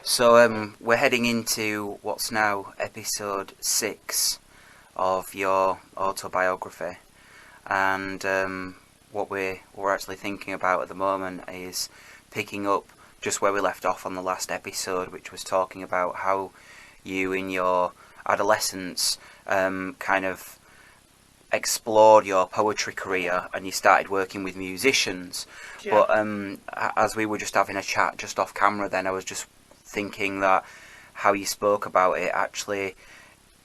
So we're heading into what's now episode 6 of your autobiography, and what we're actually thinking about at the moment is picking up just where we left off on the last episode, which was talking about how you in your adolescence kind of explored your poetry career and you started working with musicians. Yeah. But as we were just having a chat just off camera, then I was just thinking that how you spoke about it, actually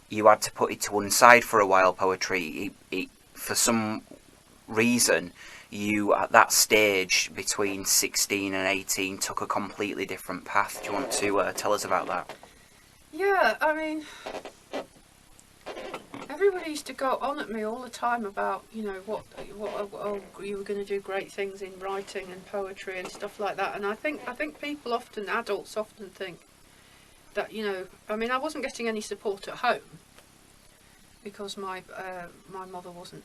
you had to put it to one side for a while. Poetry, for some reason, you at that stage between 16 and 18 took a completely different path. Do you want to tell us about that? Yeah, I mean, everybody used to go on at me all the time about, what you were going to do great things in writing and poetry and stuff like that. And I think people often, adults often think that, I mean, I wasn't getting any support at home because my mother wasn't,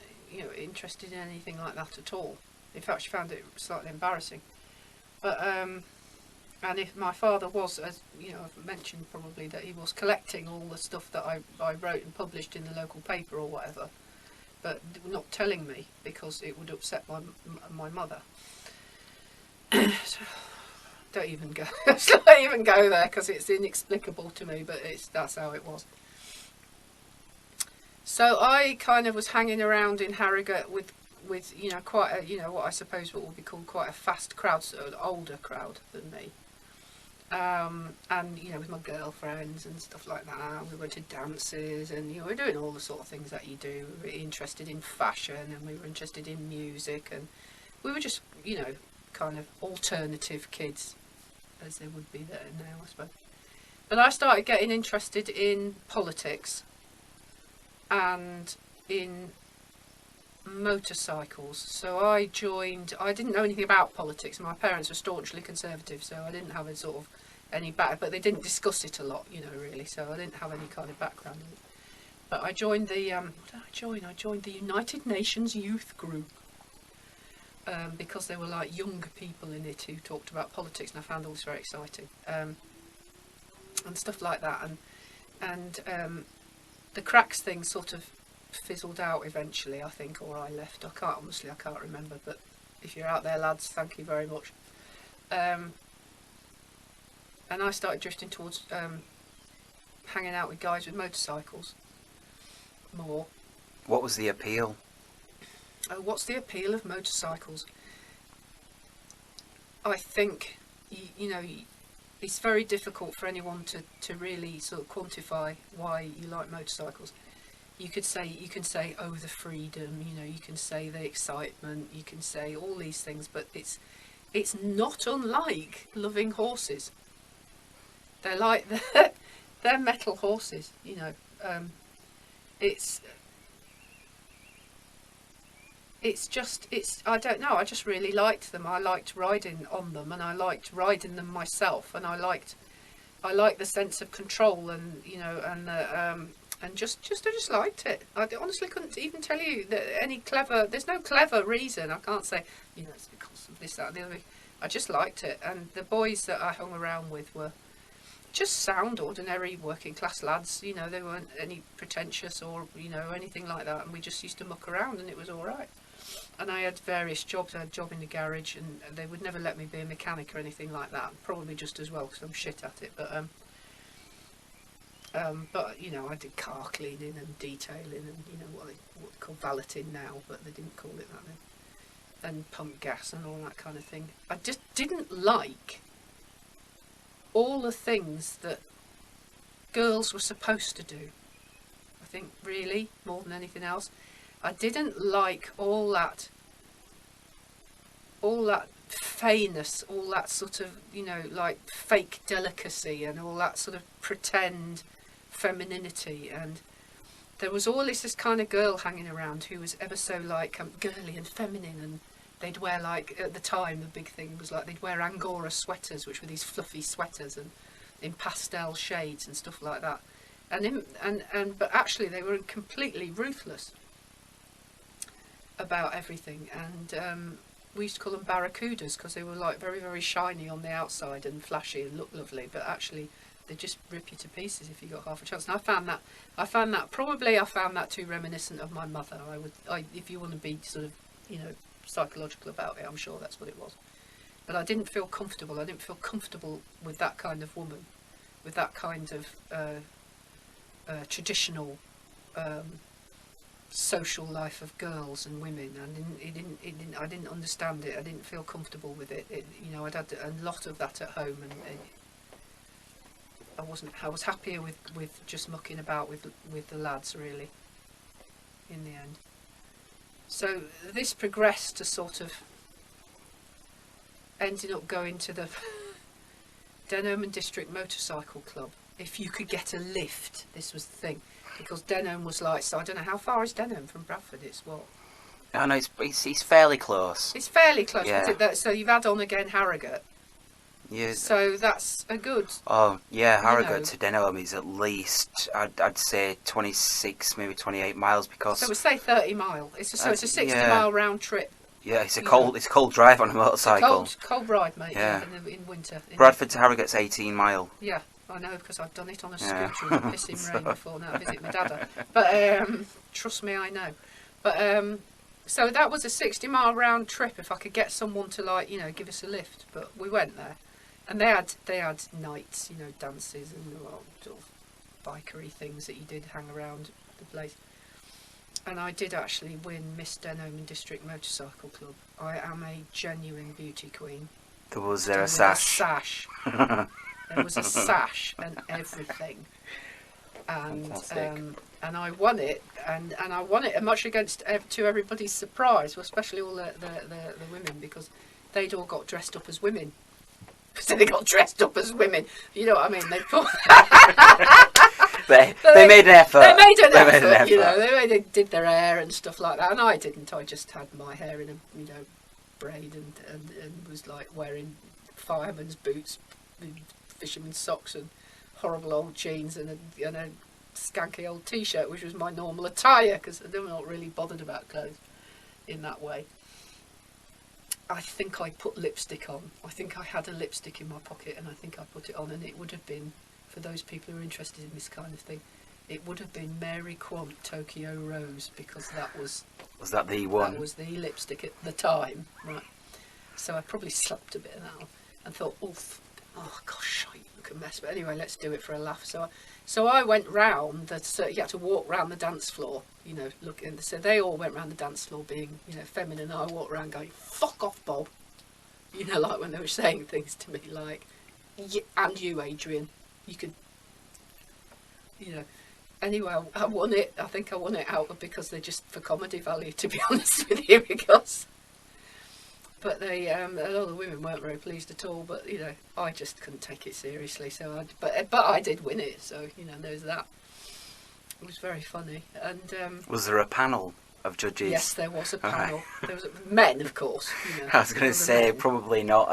interested in anything like that at all. In fact, she found it slightly embarrassing. But and if my father was, as I've mentioned probably, that he was collecting all the stuff that I wrote and published in the local paper or whatever, but not telling me because it would upset my mother. So, don't even go. Don't even go there because it's inexplicable to me. But that's how it was. So I kind of was hanging around in Harrogate with quite a what I suppose what would be called quite a fast crowd, sort of older crowd than me. And with my girlfriends and stuff like that, we went to dances and we were doing all the sort of things that you do. We were interested in fashion and we were interested in music, and we were just kind of alternative kids, as they would be there now, I suppose. But I started getting interested in politics and in motorcycles. So I didn't know anything about politics. My parents were staunchly conservative, so I didn't have a sort of any back, but they didn't discuss it a lot, really, so I didn't have any kind of background in it. But I joined the what did I join? I joined the United Nations Youth Group because there were like younger people in it who talked about politics, and I found all this very exciting and stuff like that. And the cracks thing sort of fizzled out eventually, I think, or I left. I can't remember, but if you're out there, lads, thank you very much. And I started drifting towards hanging out with guys with motorcycles more. What was the appeal? What's the appeal of motorcycles? I think it's very difficult for anyone to really sort of quantify why you like motorcycles. You can say, oh, the freedom, you can say the excitement, you can say all these things, but it's not unlike loving horses. They're like, they're metal horses, I don't know, I just really liked them. I liked riding on them, and I liked riding them myself, and I liked the sense of control, and and I just liked it. I honestly couldn't even tell you that there's no clever reason. I can't say, it's because of this, that, and the other. I just liked it. And the boys that I hung around with were just sound, ordinary working class lads. They weren't any pretentious or, anything like that. And we just used to muck around, and it was all right. And I had various jobs. I had a job in the garage, and they would never let me be a mechanic or anything like that. Probably just as well, because I'm shit at it. But I did car cleaning and detailing and what they call valeting now, but they didn't call it that then. And pump gas and all that kind of thing. I just didn't like all the things that girls were supposed to do. I think really more than anything else, I didn't like all that feyness, all that sort of like fake delicacy and all that sort of pretend femininity. And there was always this kind of girl hanging around who was ever so like girly and feminine, and they'd wear, like, at the time the big thing was like they'd wear Angora sweaters, which were these fluffy sweaters and in pastel shades and stuff like that, but actually they were completely ruthless about everything. And we used to call them barracudas because they were like very, very shiny on the outside and flashy and look lovely, but actually they just rip you to pieces if you got half a chance. And I found that too reminiscent of my mother. If you want to be sort of, psychological about it, I'm sure that's what it was. But I didn't feel comfortable. I didn't feel comfortable with that kind of woman, with that kind of traditional social life of girls and women, and I didn't understand it. I didn't feel comfortable with it. I'd had a lot of that at home, and I was happier with just mucking about with the lads, really, in the end. So this progressed to sort of ending up going to the Denham District Motorcycle Club. If you could get a lift, this was the thing, because Denham was like, so I don't know, how far is Denham from Bradford? It's what? Oh no, it's fairly close. It's fairly close. Yeah. So you've had on again Harrogate. Yeah. So that's a good. Oh yeah, Harrogate to Denham is at least I'd say 26, maybe 28 miles because. So we say 30 mile. It's a 60-mile round trip. Yeah, it's a cold drive on a motorcycle. It's a cold ride, mate. Yeah. In winter. Bradford to Harrogate's 18 mile. Yeah, I know because I've done it on a scooter in the pissing rain before. Now I visit my dada. But trust me, I know. But so that was a 60-mile round trip. If I could get someone to give us a lift, but we went there. And they had nights, dances and sort of bikery things that you did hang around the place. And I did actually win Miss Denham District Motorcycle Club. I am a genuine beauty queen. Was there a sash? There was a sash and everything. And and I won it, and I won it much to everybody's surprise, especially all the women, because they'd all got dressed up as women. So they got dressed up as women. You know what I mean? They made an effort. They made an effort. They did their hair and stuff like that, and I didn't. I just had my hair in a braid and was like wearing fireman's boots, fisherman's socks, and horrible old jeans and a skanky old T-shirt, which was my normal attire because I'm not really bothered about clothes in that way. I think I put lipstick on. I think I had a lipstick in my pocket and I think I put it on, and it would have been, for those people who are interested in this kind of thing, it would have been Mary Quant Tokyo Rose, because that was... Was that the one? That was the lipstick at the time, right. So I probably slapped a bit of that on and thought, oh gosh, look a mess. But anyway, let's do it for a laugh. So I went round, you had to walk round the dance floor, so they all went round the dance floor being, feminine. I walked around going, fuck off, Bob. Like when they were saying things to me like, and you, Adrian, you could, Anyway, I won it. I think I won it out because they're just for comedy value, to be honest with you, because... But they, a lot of the women weren't very pleased at all. But I just couldn't take it seriously. So, but I did win it. So there's that. It was very funny. And was there a panel of judges? Yes, there was a panel. There was men, of course. I was going to say men. Probably not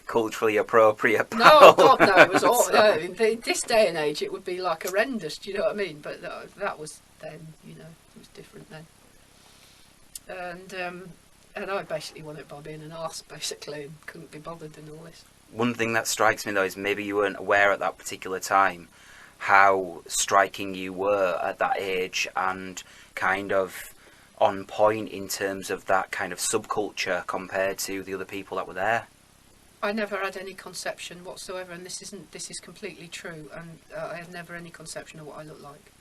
culturally appropriate panel. No, God, no. It was all. In this day and age, it would be like horrendous. Do you know what I mean? But that was then. It was different then. And I basically won it by being an arse, basically, and couldn't be bothered in all this. One thing that strikes me, though, is maybe you weren't aware at that particular time how striking you were at that age and kind of on point in terms of that kind of subculture compared to the other people that were there. I never had any conception whatsoever, and this is completely true, and I had never any conception of what I looked like.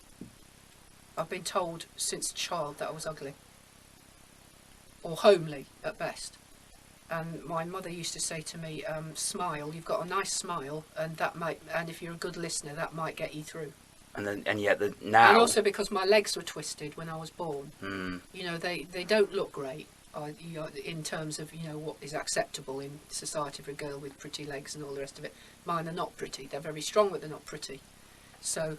I've been told since a child that I was ugly. Or homely at best. And my mother used to say to me, smile, you've got a nice smile, and if you're a good listener, that might get you through. And yet now... And also because my legs were twisted when I was born. They don't look great in terms of, what is acceptable in society for a girl with pretty legs and all the rest of it. Mine are not pretty. They're very strong, but they're not pretty. So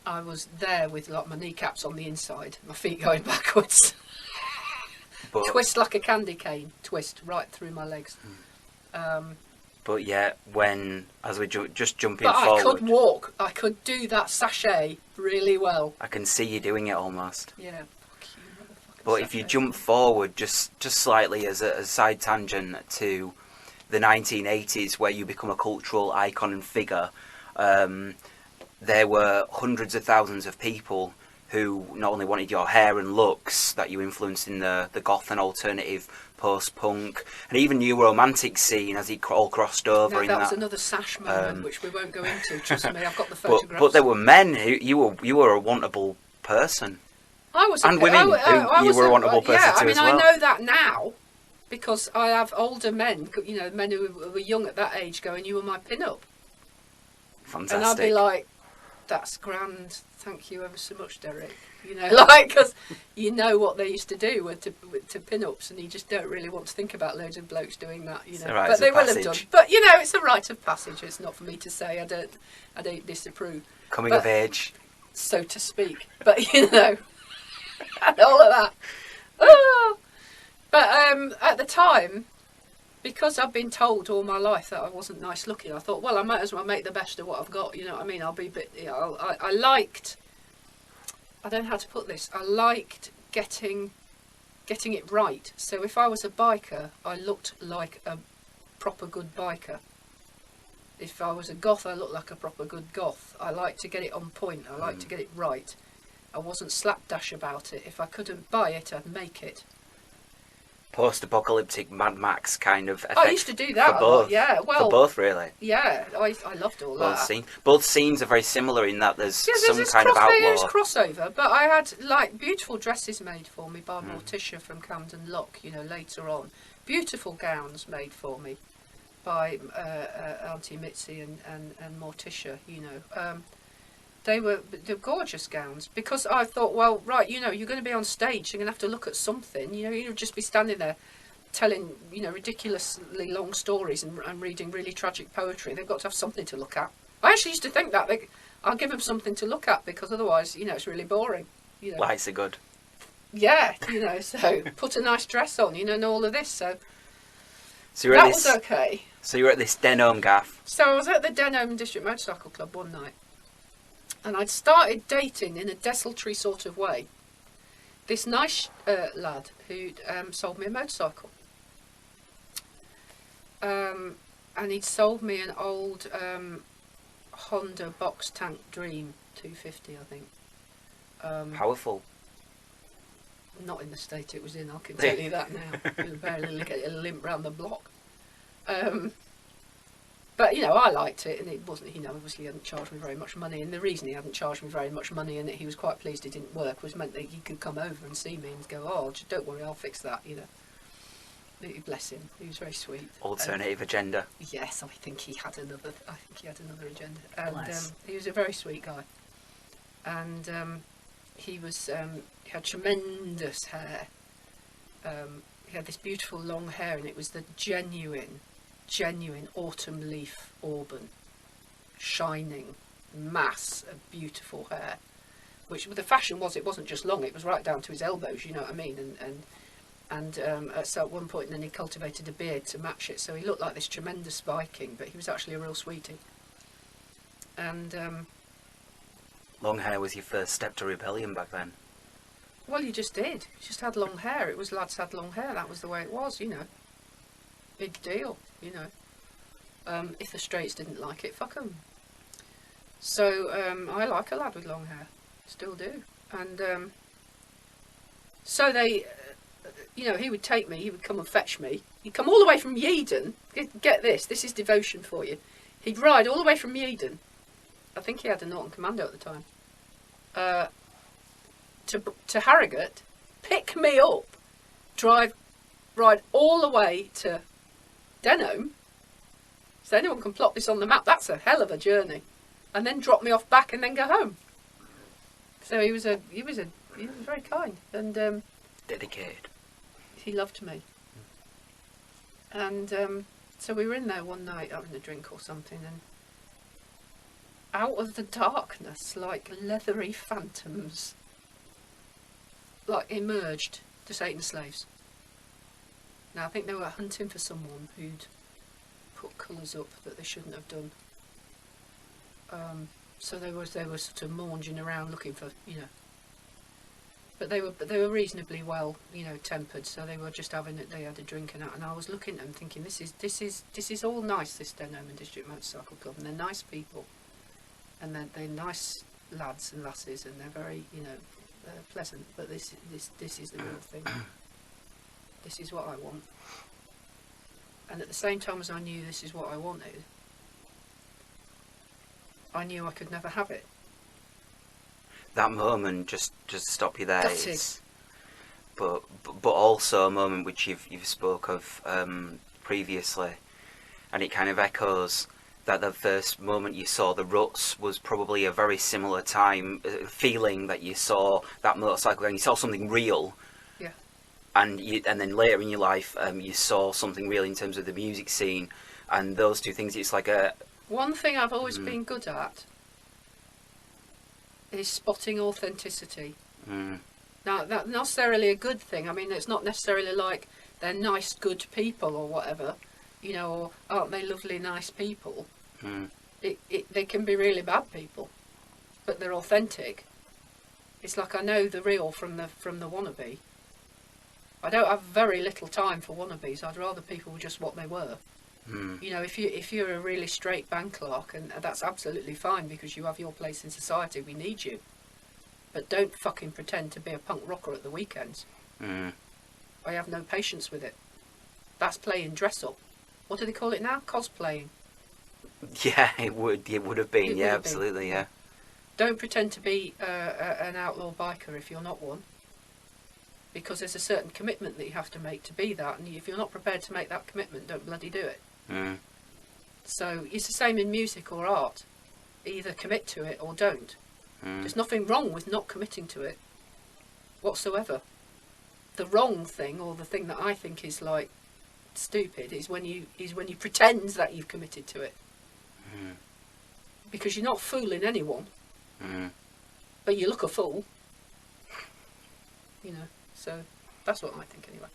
I was there with my kneecaps on the inside, my feet going backwards. Twist like a candy cane, twist right through my legs. But yet, as we're just jumping forward... But I could walk, I could do that sachet really well. I can see you doing it almost. Yeah, fuck you, motherfucker. But if you jump forward just slightly as a side tangent to the 1980s, where you become a cultural icon and figure, there were hundreds of thousands of people who not only wanted your hair and looks that you influenced in the goth and alternative post-punk, and even new romantic scene as it all crossed over. No, in that was another sash moment, which we won't go into. Trust me, I've got the photographs. But there were men who you were a wantable person. I was, and women who you were a wantable person yeah, too. I mean, as well. I know that now because I have older men, men who were young at that age, going, "You were my pin-up." Fantastic. And I'd be like, "That's grand. Thank you ever so much, Derek." Because you know what they used to do to pin-ups, and you just don't really want to think about loads of blokes doing that, But they will have done. But it's a rite of passage. It's not for me to say. I don't disapprove. Coming of age, so to speak. But and all of that. Oh. But at the time, because I've been told all my life that I wasn't nice looking, I thought, well, I might as well make the best of what I've got. You know what I mean? I'll be a bit. I liked. I don't know how to put this. I liked getting it right. So if I was a biker, I looked like a proper good biker. If I was a goth, I looked like a proper good goth. I liked to get it on point. I liked to get it right. I wasn't slapdash about it. If I couldn't buy it, I'd make it. Post-apocalyptic Mad Max kind of effect. I used to do that for both. Yeah. Well, for both, really. Yeah, I loved all that. Both scenes are very similar in that there's some this kind of outlaw. There's crossover, but I had beautiful dresses made for me by Morticia from Camden Lock. Later on, beautiful gowns made for me by Auntie Mitzi and Morticia. They're gorgeous gowns, because I thought, well, right, you're going to be on stage, you're going to have to look at something. You'll just be standing there telling, ridiculously long stories and reading really tragic poetry. They've got to have something to look at. I actually used to think that. I'll give them something to look at, because otherwise, it's really boring. Lights are good. Yeah, so put a nice dress on, and all of this, so that was okay. So you were at this Denholm gaff. So I was at the Denholm District Motorcycle Club one night. And I'd started dating in a desultory sort of way this nice lad who'd sold me a motorcycle. And he'd sold me an old Honda box tank Dream 250, I think. Powerful. Not in the state it was in, I can tell you that now. It was barely get a limp round the block. But, I liked it, and it wasn't, obviously he hadn't charged me very much money, and the reason he hadn't charged me very much money and that he was quite pleased it didn't work was meant that he could come over and see me and go, oh, just don't worry, I'll fix that, Bless him, he was very sweet. Alternative agenda. Yes, I think he had another agenda. And he was a very sweet guy. And he had tremendous hair. He had this beautiful long hair, and it was the genuine autumn leaf auburn, shining mass of beautiful hair, which the fashion was, it wasn't just long, it was right down to his elbows, you know what I mean, so at one point then he cultivated a beard to match it, so he looked like this tremendous Viking, but he was actually a real sweetie. And long hair was your first step to rebellion back then? Well, you just did. You just had long hair. It was lads had long hair. That was the way it was, Big deal, If the straights didn't like it, fuck 'em. So I like a lad with long hair. Still do. And so they, he would take me. He would come and fetch me. He'd come all the way from Yeadon. Get this. This is devotion for you. He'd ride all the way from Yeadon. I think he had a Norton Commando at the time. To Harrogate, pick me up, ride all the way to Denholm, so anyone can plot this on the map. That's a hell of a journey, and then drop me off back and then go home. So he was very kind and dedicated. He loved me, and so we were in there one night having a drink or something, and out of the darkness, like leathery phantoms, emerged the Satan slaves. Now, I think they were hunting for someone who'd put colours up that they shouldn't have done. So they were sort of maunging around looking for, But they were reasonably well, you know, tempered. So they were just having it. They had a drink and I was looking at them thinking, this is all nice. This Denham District Motorcycle Club, and they're nice people, and they're nice lads and lasses, and they're very, you know, pleasant. But this is the real thing. This is what I want. And at the same time as I knew this is what I wanted, I knew I could never have it. That moment, just stop you there. Gutted. But also a moment which you've spoke of previously, and it kind of echoes that the first moment you saw the ruts was probably a very similar time, feeling that you saw that motorcycle and you saw something real. Yeah. And then later in your life, you saw something real in terms of the music scene, and those two things. It's like a one thing I've always been good at is spotting authenticity. Now, that's not necessarily a good thing. I mean, it's not necessarily like they're nice, good people or whatever, you know, or aren't they lovely, nice people? They can be really bad people, but they're authentic. It's like I know the real from the wannabe. I don't have very little time for wannabes. I'd rather people were just what they were. You know, if you're a really straight bank clerk, and that's absolutely fine because you have your place in society, we need you. But don't fucking pretend to be a punk rocker at the weekends. I have no patience with it. That's playing dress up. What do they call it now? Cosplaying. Yeah, it would have been. Yeah, absolutely. Yeah. Don't pretend to be an outlaw biker if you're not one. Because there's a certain commitment that you have to make to be that, and if you're not prepared to make that commitment, don't bloody do it. So it's the same in music or art. Either commit to it or don't. There's nothing wrong with not committing to it whatsoever. The wrong thing, or the thing that I think is like stupid, is when you pretend that you've committed to it. Because you're not fooling anyone. But you look a fool. You know. So that's what I think anyway.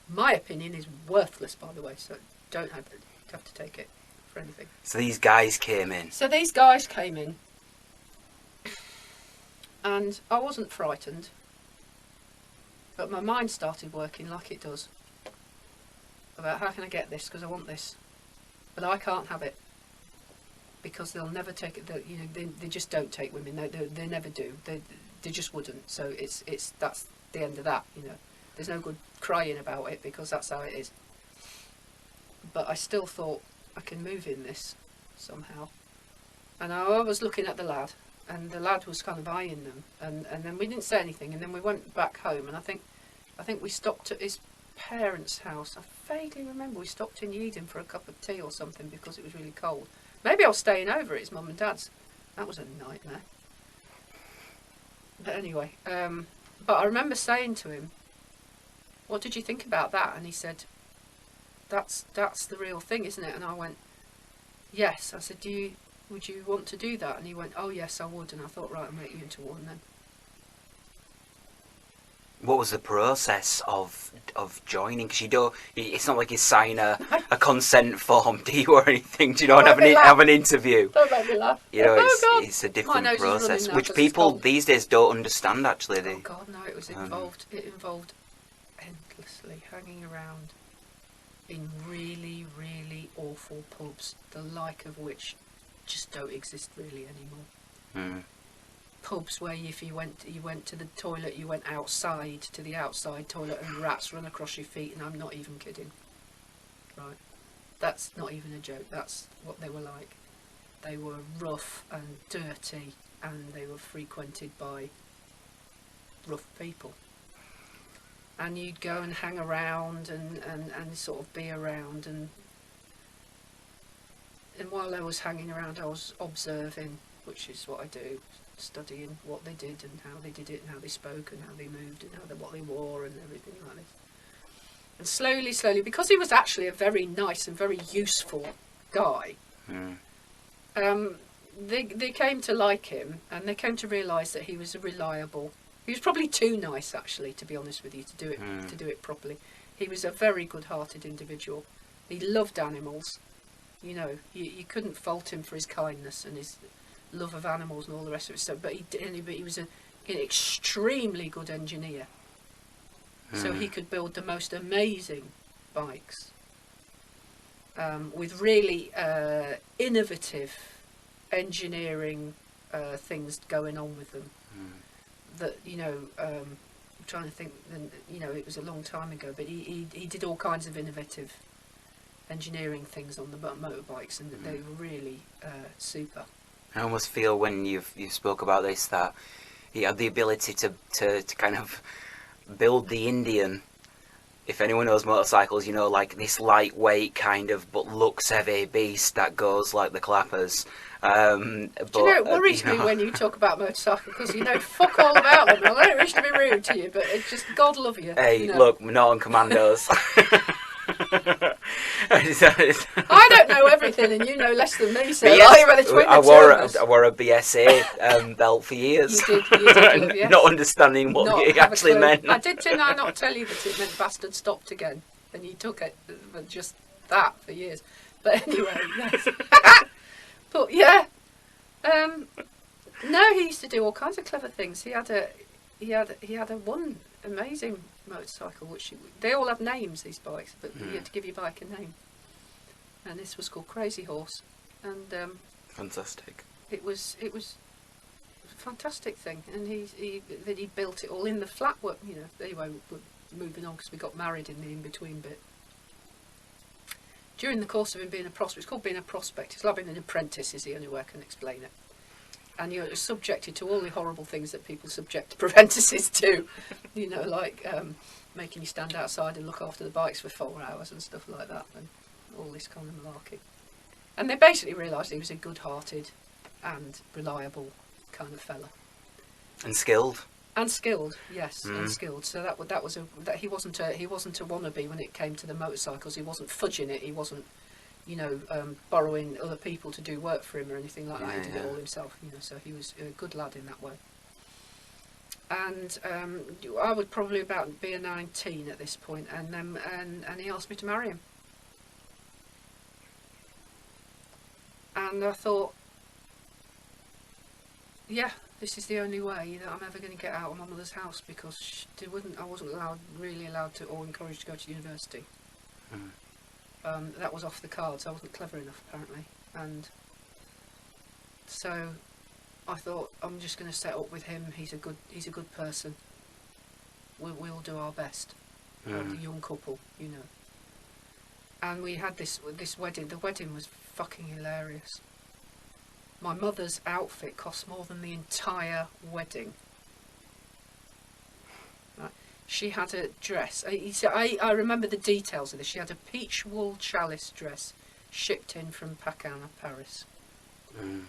My opinion is worthless, by the way, so don't have to take it for anything. So these guys came in. And I wasn't frightened, but my mind started working like it does. About how can I get this, because I want this. But I can't have it. Because they'll never take it, you know, they just don't take women, they never do. They just wouldn't, so that's the end of that, you know. There's no good crying about it because that's how it is. But I still thought I can move in this somehow. And I was looking at the lad, and the lad was kind of eyeing them, and then we didn't say anything, and then we went back home, and I think we stopped at his parents' house. I vaguely remember we stopped in Yeadon for a cup of tea or something because it was really cold. Maybe I was staying over at his mum and dad's. That was a nightmare. But anyway, but I remember saying to him, "What did you think about that?" And he said, "That's the real thing, isn't it?" And I went, "Yes." I said, "Would you want to do that?" And he went, "Oh yes, I would." And I thought, right, I'll make you into one then. What was the process of joining? Because it's not like you sign a consent form, do you, or anything? Do you know, and have an interview? Don't make me laugh. You know, it's a different process, which people these days don't understand. Actually, oh God, no! It was involved. It involved endlessly hanging around in really, really awful pubs, the like of which just don't exist really anymore. Pubs where if you went to the toilet, you went outside to the outside toilet and rats run across your feet, and I'm not even kidding. Right, that's not even a joke. That's what they were like. They were rough and dirty, and they were frequented by rough people. And you'd go and hang around and sort of be around, and while I was hanging around, I was observing, which is what I do. Studying what they did and how they did it and how they spoke and how they moved and what they wore and everything like this. And slowly, because he was actually a very nice and very useful guy, they came to like him, and they came to realise that he was reliable. He was probably too nice, actually, to be honest with you, to do it properly. He was a very good-hearted individual. He loved animals. You know, you couldn't fault him for his kindness and his love of animals and all the rest of it. So, but he an extremely good engineer. So he could build the most amazing bikes with really innovative engineering things going on with them. That, you know, I'm trying to think, you know, it was a long time ago, but he did all kinds of innovative engineering things on the motorbikes, and they were really super. I almost feel when you've spoke about this that he had the ability to kind of build the Indian. If anyone knows motorcycles, you know, like this lightweight kind of but looks heavy beast that goes like the clappers. Do you know, it worries me when you talk about motorcycles, because you know fuck all about them. I don't wish to be rude to you, but it's just God love you. Hey, you know. Look, we're not on commandos. I don't know everything, and you know less than me, so yes, I wore a BSA belt for years. You did, yes. Not understanding what it actually meant. Didn't I not tell you that it meant bastard stopped again? And you took it for just that for years. But anyway, yes. But yeah, no, he used to do all kinds of clever things. He had a one amazing motorcycle, which they all have names, these bikes, but you had to give your bike a name. And this was called Crazy Horse, and fantastic. It was a fantastic thing, and he built it all in the flat work. You know, anyway, we're moving on because we got married in the in between bit. During the course of him being a prospect, it's called being a prospect. It's like being an apprentice, is the only way I can explain it. And you're subjected to all the horrible things that people subject apprentices to, you know, like making you stand outside and look after the bikes for 4 hours and stuff like that, and all this kind of malarkey. And they basically realised he was a good-hearted and reliable kind of fella. And skilled. And skilled, yes, and skilled. So he wasn't a wannabe when it came to the motorcycles. He wasn't fudging it. He wasn't, you know, borrowing other people to do work for him or anything like that. He did it all himself, you know. So he was a good lad in that way. And I was probably about being 19 at this point, and he asked me to marry him. And I thought, yeah, this is the only way that I'm ever going to get out of my mother's house, because I wasn't really allowed to, or encouraged to go to university. That was off the cards. I wasn't clever enough, apparently, and so I thought, I'm just going to set up with him. He's a good person. We'll do our best. The young couple, you know. And we had this wedding. The wedding was fucking hilarious. My mother's outfit cost more than the entire wedding. Right. She had a dress. I remember the details of this. She had a peach wool chalice dress shipped in from Pacan, Paris.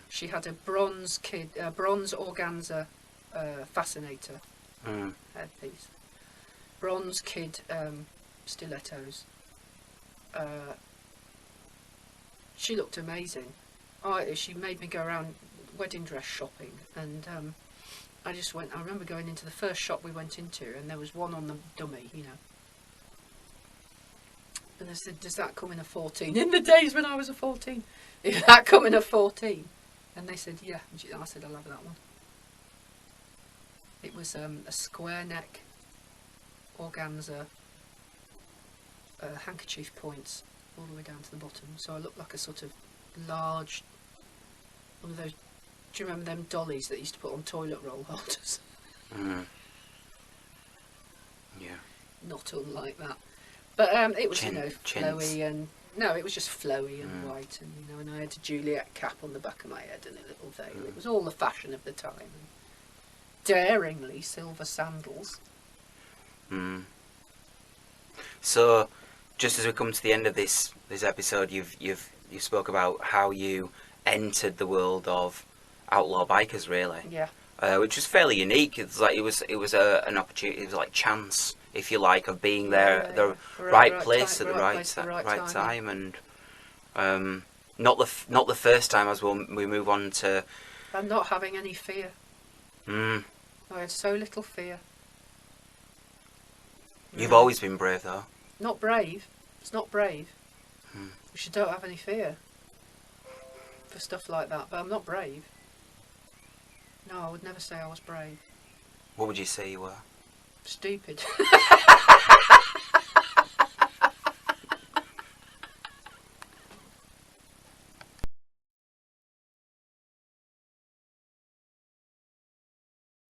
She had a bronze organza fascinator headpiece. Bronze kid stilettos. She looked amazing. She made me go around wedding dress shopping, and I remember going into the first shop we went into, and there was one on the dummy, you know. And I said, does that come in a 14? In the days when I was a 14. Did that come in a 14? And they said, yeah. And I said, I'll have that one. It was a square neck organza, handkerchief points all the way down to the bottom. So I looked like a sort of large, one of those, do you remember them dollies that used to put on toilet roll holders? Yeah. Not unlike that. But it was, you know, chins. flowy, and no, it was just flowy and white, and you know, and I had a Juliet cap on the back of my head and a little veil. It was all the fashion of the time. And daringly silver sandals. So, just as we come to the end of this episode, you spoke about how you entered the world of outlaw bikers, really. Yeah. Which was fairly unique. It's like it was an opportunity. It was like chance, if you like, of being there at the right place at the right time, and not the first time, as we move on to. And not having any fear. I had so little fear. You've always been brave, though. Not brave. It's not brave. Because you don't have any fear for stuff like that. But I'm not brave. No, I would never say I was brave. What would you say you were? Stupid.